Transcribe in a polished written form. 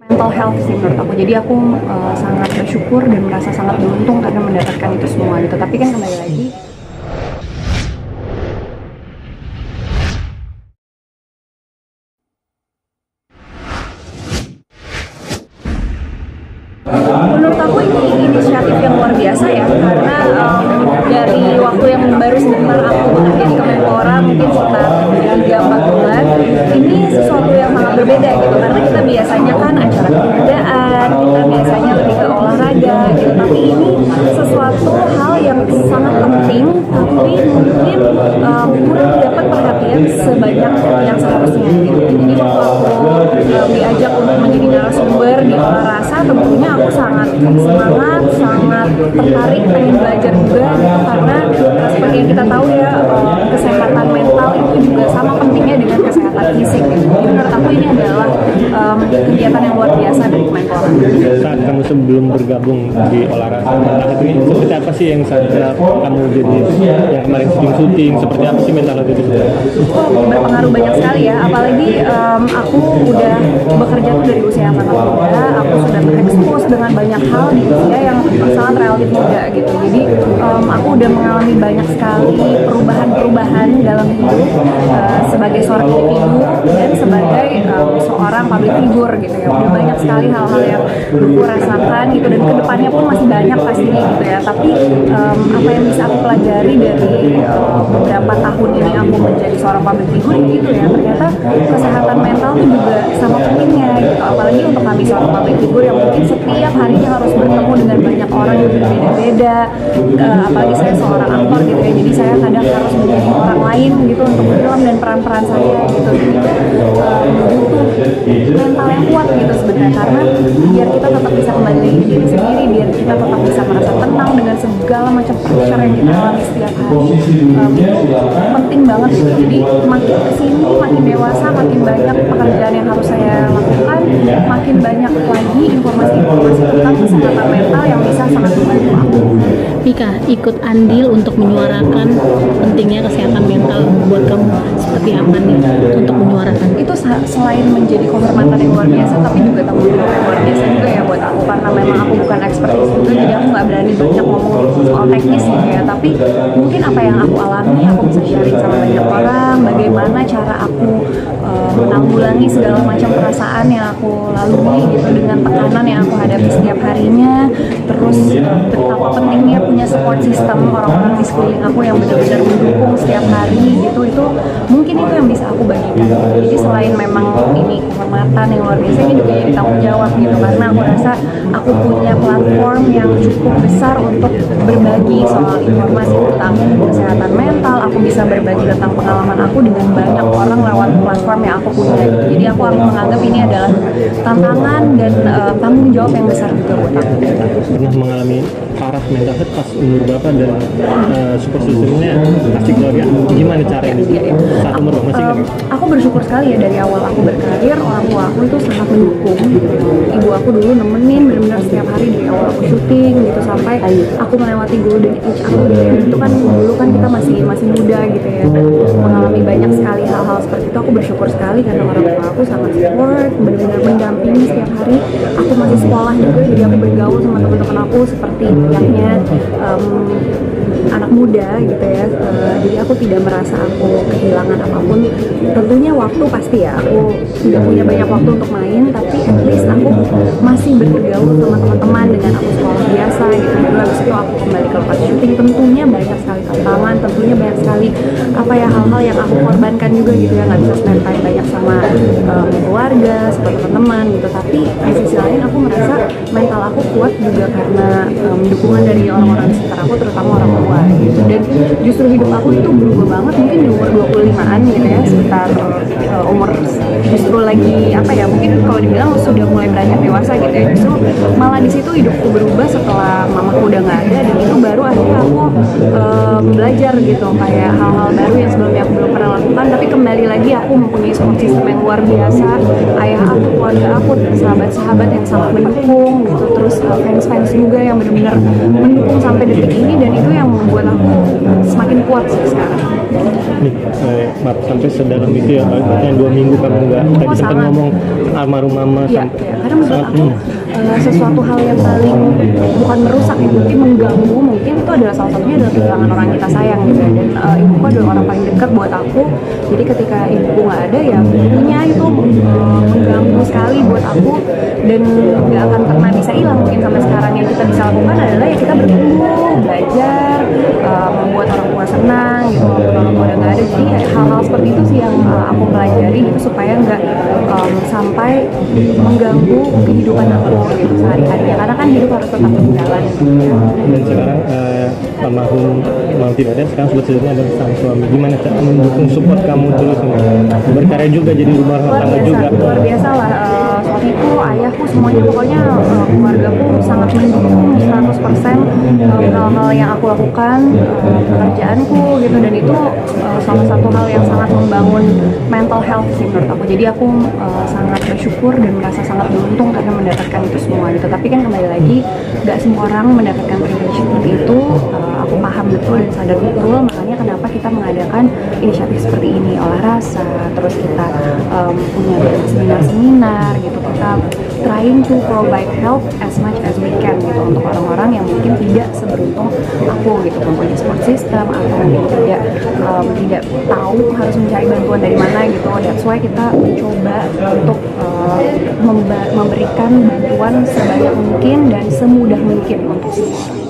mental health sih menurut aku. Jadi aku sangat bersyukur dan merasa sangat beruntung karena mendapatkan itu semua gitu. Tapi kan kembali lagi, menurut aku ini inisiatif yang luar biasa ya, karena dari waktu yang baru sebentar aku bekerja di Kemenpora mungkin sekitar 3-4 bulan, ini sesuatu yang sangat berbeda gitu, karena kita biasanya kan acara kebudayaan, kita biasanya lebih ke olahraga gitu, tapi ini sesuatu hal yang sangat penting tapi mungkin kurang dapat perhatian sebanyak yang seharusnya gitu. Jadi waktu aku diajak untuk menjadi narasumber di Olah Rasa, tentunya aku sangat semangat, sangat tertarik pengen belajar juga gitu, karena seperti yang kita tahu ya, kesehatan mental itu juga sama pentingnya dengan kesehatan fisik gitu. Jadi menurut aku ini adalah kegiatan yang luar biasa dari Kemenpora. Saat kamu sebelum bergabung di Olah Rasa, ini seperti apa sih yang saat kamu jadi yang kemarin syuting, seperti apa sih mental itu? Berpengaruh banyak sekali ya, apalagi aku udah bekerja tuh dari usia yang sangat muda, aku sudah terekspos dengan banyak hal di usia yang sangat relatif muda gitu. Jadi aku udah mengalami banyak sekali perubahan-perubahan dalam hidup sebagai seorang individu dan sebagai seorang public figure gitu ya. Udah banyak sekali hal-hal yang aku rasakan gitu, dan kedepannya pun masih banyak pastinya gitu ya. Tapi apa yang bisa aku pelajari dari beberapa tahun ini aku menjadi seorang public figure gitu ya, ternyata kesehatan mental itu juga sama pentingnya gitu. Apalagi untuk kami seorang public figure yang mungkin setiap harinya harus bertemu dengan banyak orang yang berbeda-beda, apalagi saya seorang aktor gitu ya, jadi saya kadang harus menjadi orang lain gitu untuk film dan peran-peran saya gitu. Jadi butuh mental yang kuat gitu sebenarnya, karena biar kita tetap bisa kembali ke diri sendiri, biar kita tetap bisa merasa tenang dengan segala macam pressure yang kita alami setiap hari. Itu penting banget gitu. Jadi makin kesini, makin dewasa, makin banyak pekerjaan yang harus saya lakukan, makin banyak lagi informasi-informasi tentang kesehatan mental yang bisa sangat membantu aku. Mika, ikut andil untuk menyuarakan pentingnya kesehatan mental buat kamu seperti apa nih untuk menyuarakan? Itu selain menjadi kehormatan yang luar biasa, tapi juga tanggung jawab yang luar biasa juga ya buat aku, karena memang aku bukan expert di situ, jadi aku nggak berani banyak ngomong soal teknis gitu ya. Tapi mungkin apa yang aku alami, aku bisa sharing sama banyak orang, bagaimana cara aku menanggulangi segala macam perasaan yang aku lalui gitu, dengan tekanan yang aku hadapi setiap harinya. Terus betapa pentingnya punya support system, orang-orang di sekeliling aku yang benar-benar mendukung setiap hari gitu. Itu mungkin itu yang bisa aku bagikan. Jadi selain memang ini kehormatan yang luar biasa, ini juga jadi tanggung jawab gitu, karena aku rasa aku punya platform yang cukup besar untuk berbagi soal informasi tentang kesehatan mental. Aku bisa berbagi tentang pengalaman aku dengan banyak orang lewat platform yang aku punya gitu. Jadi aku menganggap ini adalah tantangan dan tanggung jawab yang besar juga buat aku. Pernah mengalami parah mental health pas umur berapa, dan support systemnya pasti keluarga gimana caranya saat umur masih kan? Aku bersyukur sekali ya, dari awal aku berkarir orang tua aku itu sangat mendukung. Ibu aku dulu nemenin benar-benar setiap hari dari awal aku syuting gitu sampai aku melewati golden age aku gitu ya. Itu kan dulu kan kita masih muda gitu ya, dan mengalami banyak sekali hal-hal seperti itu. Aku bersyukur sekali karena orang tua aku sangat support, benar-benar mendampingi setiap hari. Aku masih sekolah juga, jadi aku bergaul sama teman-teman aku seperti layaknya anak muda gitu ya. Jadi aku tidak merasa aku kehilangan apapun. Tentunya waktu pasti ya, aku tidak punya banyak waktu untuk main, tapi at least aku masih bergaul sama teman-teman dengan aku sekolah biasa gitu. Lalu habis itu aku kembali ke lokasi syuting, tentunya banyak sekali tantangan, tentunya banyak sekali apa ya, hal-hal yang aku korbankan juga gitu ya, nggak bisa spend time banyak sama keluarga, sama teman-teman gitu. Tapi di sisi lain aku merasa mental aku kuat juga karena dukungan dari orang-orang di sekitar aku, terutama orang tua gitu. Dan justru hidup aku itu berubah banget mungkin di umur 25-an gitu ya, sekitar umur justru lagi apa ya, mungkin kalau dibilang sudah mulai beranjak dewasa gitu ya. Justru malah di situ hidupku berubah setelah mamaku udah nggak ada, dan itu baru akhirnya aku belajar gitu kayak hal-hal baru yang sebelumnya aku belum pernah lakukan. Tapi kembali lagi aku mempunyai support system yang luar biasa, ayah aku, keluarga aku, sahabat-sahabat yang sangat mendukung gitu, terus fans-fans juga yang benar-benar mendukung sampai detik ini, dan itu yang membuat aku semakin kuat sih sekarang. Nih, maaf sampai sedalam itu ya, yang 2 minggu kamu nggak tadi sempat ngomong almarhum mama Iya, sampai karena menurut menurut aku sesuatu hal yang paling bukan merusak ya, tapi mengganggu mungkin itu adalah salah satunya adalah kehilangan orang kita sayang gitu ya. Dan ibuku adalah orang paling dekat buat aku, jadi ketika ibuku nggak ada ya tentunya itu mengganggu sekali buat aku dan nggak akan pernah bisa hilang. Mungkin sampai sekarang yang kita bisa lakukan adalah ya kita bertumbuh, belajar, membuat orang tua senang gitu walaupun orang tua udah nggak ada. Jadi ya, hal-hal seperti itu sih yang aku pelajari gitu supaya nggak sampai mengganggu kehidupan aku gitu sehari-harinya, karena kan hidup harus tetap berjalan. Dan sekarang almarhum mau tidak ada, sekarang sudah sejatinya ada sang suami. Gimana cara mendukung support kamu terus berkarya juga jadi rumah tangga juga? Luar biasa lah, suamiku, ayahku, semuanya pokoknya keluargaku sangat mendukung 100% hal-hal yang aku lakukan, pekerjaanku gitu, dan itu salah satu hal yang sangat membangun mental health sih menurut aku. Jadi aku sangat bersyukur dan merasa sangat beruntung karena mendapatkan itu semua gitu. Tapi kan kembali lagi nggak semua orang mendapatkan privilege seperti itu. Aku paham betul dan sadar betul, makanya kenapa kita mengadakan inisiatif seperti ini, olah rasa, terus kita punya seminar-seminar gitu, kita trying to provide help as much as we can gitu untuk orang-orang yang mungkin tidak seberuntung aku gitu, mempunyai support system atau mungkin tidak tahu harus mencari bantuan dari mana gitu. That's why kita mencoba untuk memberikan bantuan sebanyak mungkin dan semudah mungkin untuk semua orang.